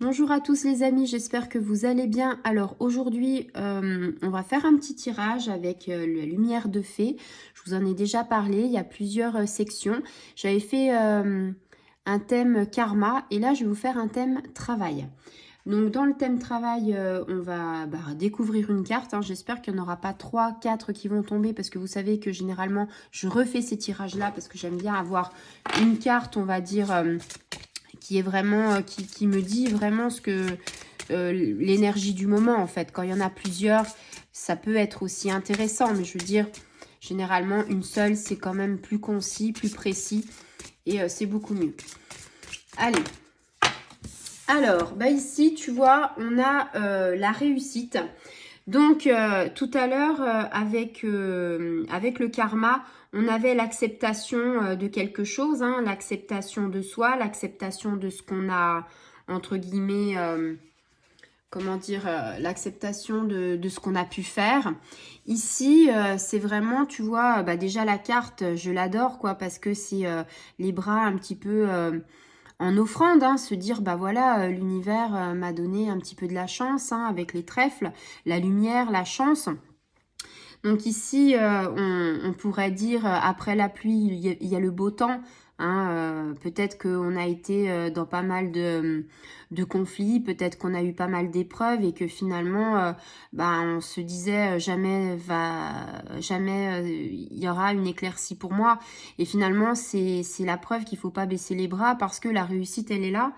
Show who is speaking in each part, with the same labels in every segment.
Speaker 1: Bonjour à tous les amis, j'espère que vous allez bien. Alors aujourd'hui, on va faire un petit tirage avec la lumière de fée. Je vous en ai déjà parlé, il y a plusieurs sections. J'avais fait un thème karma et là je vais vous faire un thème travail. Donc dans le thème travail, on va découvrir une carte, hein. J'espère qu'il n'y en aura pas 3, 4 qui vont tomber parce que vous savez que généralement je refais ces tirages-là parce que j'aime bien avoir une carte, on va dire, qui est vraiment, qui me dit vraiment ce que l'énergie du moment en fait. Quand il y en a plusieurs, ça peut être aussi intéressant, mais je veux dire, généralement une seule c'est quand même plus concis, plus précis et c'est beaucoup mieux. Allez, alors bah ici tu vois on a la réussite. Donc tout à l'heure avec le karma, on avait l'acceptation de quelque chose, hein, l'acceptation de soi, l'acceptation de ce qu'on a entre guillemets, comment dire, l'acceptation de ce qu'on a pu faire. Ici, c'est vraiment, tu vois, déjà la carte, je l'adore, quoi, parce que c'est les bras un petit peu en offrande, hein, se dire, bah voilà, l'univers m'a donné un petit peu de la chance, hein, avec les trèfles, la lumière, la chance. Donc ici, on pourrait dire, après la pluie, il y a le beau temps. Hein, peut-être qu'on a été dans pas mal de conflits, peut-être qu'on a eu pas mal d'épreuves et que finalement, on se disait jamais il y aura une éclaircie pour moi. Et finalement, c'est la preuve qu'il faut pas baisser les bras parce que la réussite, elle est là.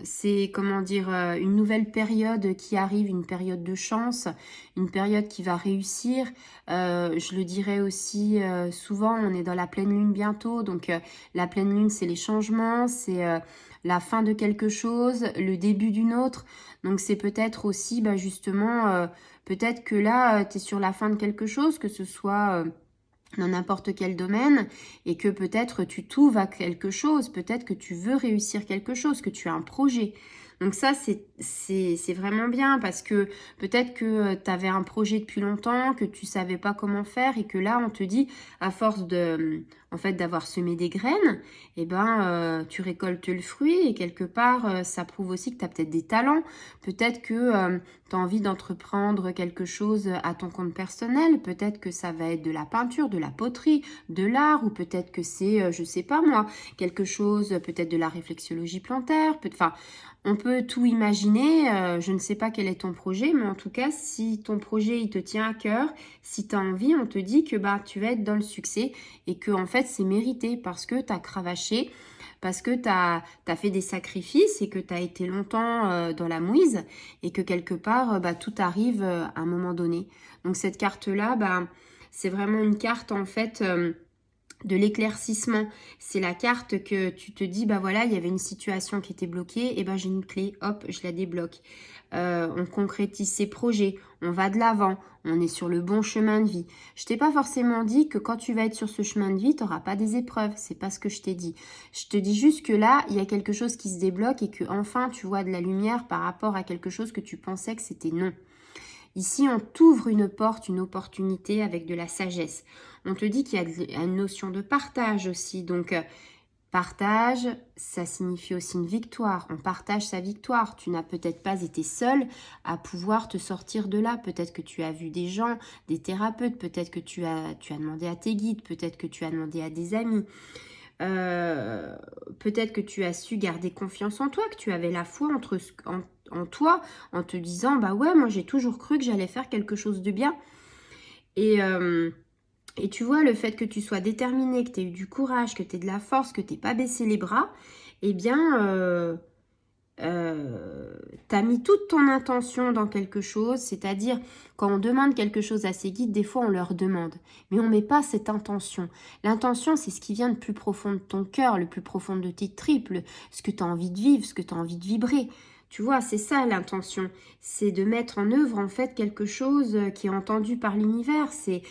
Speaker 1: C'est comment dire, une nouvelle période qui arrive, une période de chance, une période qui va réussir. Je le dirais aussi souvent, on est dans la pleine lune bientôt, donc la pleine lune c'est les changements, c'est la fin de quelque chose, le début d'une autre. Donc c'est peut-être aussi justement, peut-être que là tu es sur la fin de quelque chose, que ce soit dans n'importe quel domaine, et que peut-être tu t'ouvres à quelque chose, peut-être que tu veux réussir quelque chose, que tu as un projet. Donc ça, c'est vraiment bien parce que peut-être que tu avais un projet depuis longtemps, que tu savais pas comment faire et que là, on te dit, à force de, en fait, d'avoir semé des graines, tu récoltes le fruit et quelque part, ça prouve aussi que tu as peut-être des talents. Peut-être que tu as envie d'entreprendre quelque chose à ton compte personnel, peut-être que ça va être de la peinture, de la poterie, de l'art, ou peut-être que c'est, je sais pas moi, quelque chose, peut-être de la réflexologie plantaire, enfin, on peut tout imaginer, je ne sais pas quel est ton projet, mais en tout cas, si ton projet, il te tient à cœur, si tu as envie, on te dit que tu vas être dans le succès et que en fait, c'est mérité parce que tu as cravaché, parce que tu as fait des sacrifices et que tu as été longtemps dans la mouise et que quelque part, tout arrive à un moment donné. Donc cette carte-là, c'est vraiment une carte en fait de l'éclaircissement. C'est la carte que tu te dis, voilà, il y avait une situation qui était bloquée, et j'ai une clé, hop, je la débloque. On concrétise ses projets, on va de l'avant, on est sur le bon chemin de vie. Je t'ai pas forcément dit que quand tu vas être sur ce chemin de vie, tu n'auras pas des épreuves, c'est pas ce que je t'ai dit. Je te dis juste que là, il y a quelque chose qui se débloque et que enfin tu vois de la lumière par rapport à quelque chose que tu pensais que c'était non. Ici, on t'ouvre une porte, une opportunité avec de la sagesse. On te dit qu'il y a une notion de partage aussi. Donc, partage, ça signifie aussi une victoire. On partage sa victoire. Tu n'as peut-être pas été seul à pouvoir te sortir de là. Peut-être que tu as vu des gens, des thérapeutes. Peut-être que tu as demandé à tes guides. Peut-être que tu as demandé à des amis. Peut-être que tu as su garder confiance en toi, que tu avais la foi en toi, en te disant, ouais, moi j'ai toujours cru que j'allais faire quelque chose de bien. Et tu vois, le fait que tu sois déterminé, que tu aies eu du courage, que tu aies de la force, que tu n'aies pas baissé les bras, tu as mis toute ton intention dans quelque chose, c'est-à-dire quand on demande quelque chose à ses guides, des fois on leur demande, mais on ne met pas cette intention. L'intention, c'est ce qui vient de plus profond de ton cœur, le plus profond de tes tripes, ce que tu as envie de vivre, ce que tu as envie de vibrer. Tu vois, c'est ça l'intention, c'est de mettre en œuvre en fait quelque chose qui est entendu par l'univers, c'est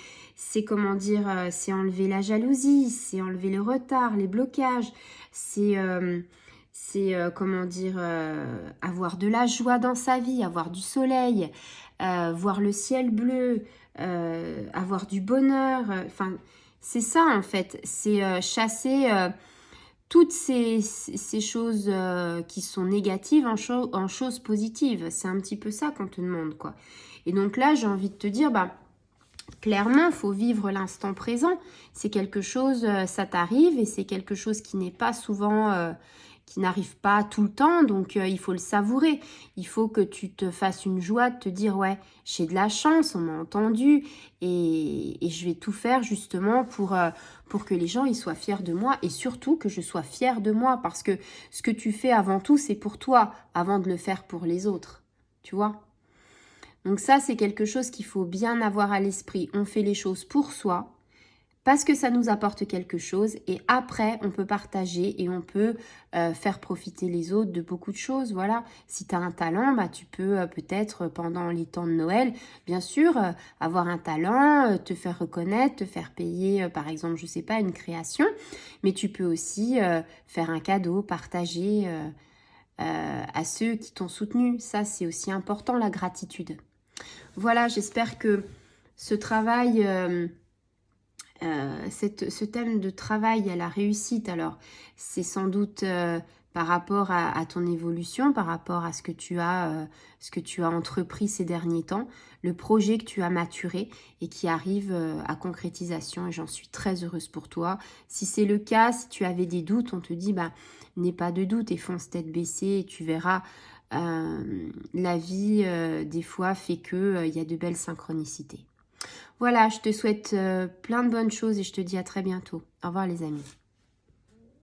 Speaker 1: comment dire, c'est enlever la jalousie, c'est enlever le retard, les blocages, c'est comment dire, avoir de la joie dans sa vie, avoir du soleil, voir le ciel bleu, avoir du bonheur. Enfin, c'est ça en fait. C'est chasser toutes ces choses qui sont négatives en choses positives. C'est un petit peu ça qu'on te demande, quoi. Et donc là, j'ai envie de te dire, bah, clairement, il faut vivre l'instant présent. C'est quelque chose, ça t'arrive et c'est quelque chose qui n'est pas souvent, qui n'arrive pas tout le temps. Donc, il faut le savourer. Il faut que tu te fasses une joie de te dire, ouais, j'ai de la chance, on m'a entendu et je vais tout faire justement pour que les gens ils soient fiers de moi et surtout que je sois fière de moi parce que ce que tu fais avant tout, c'est pour toi avant de le faire pour les autres. Tu vois ? Donc ça, c'est quelque chose qu'il faut bien avoir à l'esprit. On fait les choses pour soi, parce que ça nous apporte quelque chose. Et après, on peut partager et on peut faire profiter les autres de beaucoup de choses. Voilà, si tu as un talent, bah, tu peux peut-être pendant les temps de Noël, bien sûr, avoir un talent, te faire reconnaître, te faire payer, par exemple, je sais pas, une création. Mais tu peux aussi faire un cadeau, partager à ceux qui t'ont soutenu. Ça, c'est aussi important, la gratitude. Voilà, j'espère que ce travail, ce thème de travail à la réussite, alors c'est sans doute par rapport à ton évolution, par rapport à ce que tu as entrepris ces derniers temps, le projet que tu as maturé et qui arrive à concrétisation et j'en suis très heureuse pour toi. Si c'est le cas, si tu avais des doutes, on te dit, bah, n'aie pas de doute et fonce tête baissée et tu verras. La vie, des fois, fait que il y a de belles synchronicités. Voilà, je te souhaite plein de bonnes choses et je te dis à très bientôt. Au revoir les amis.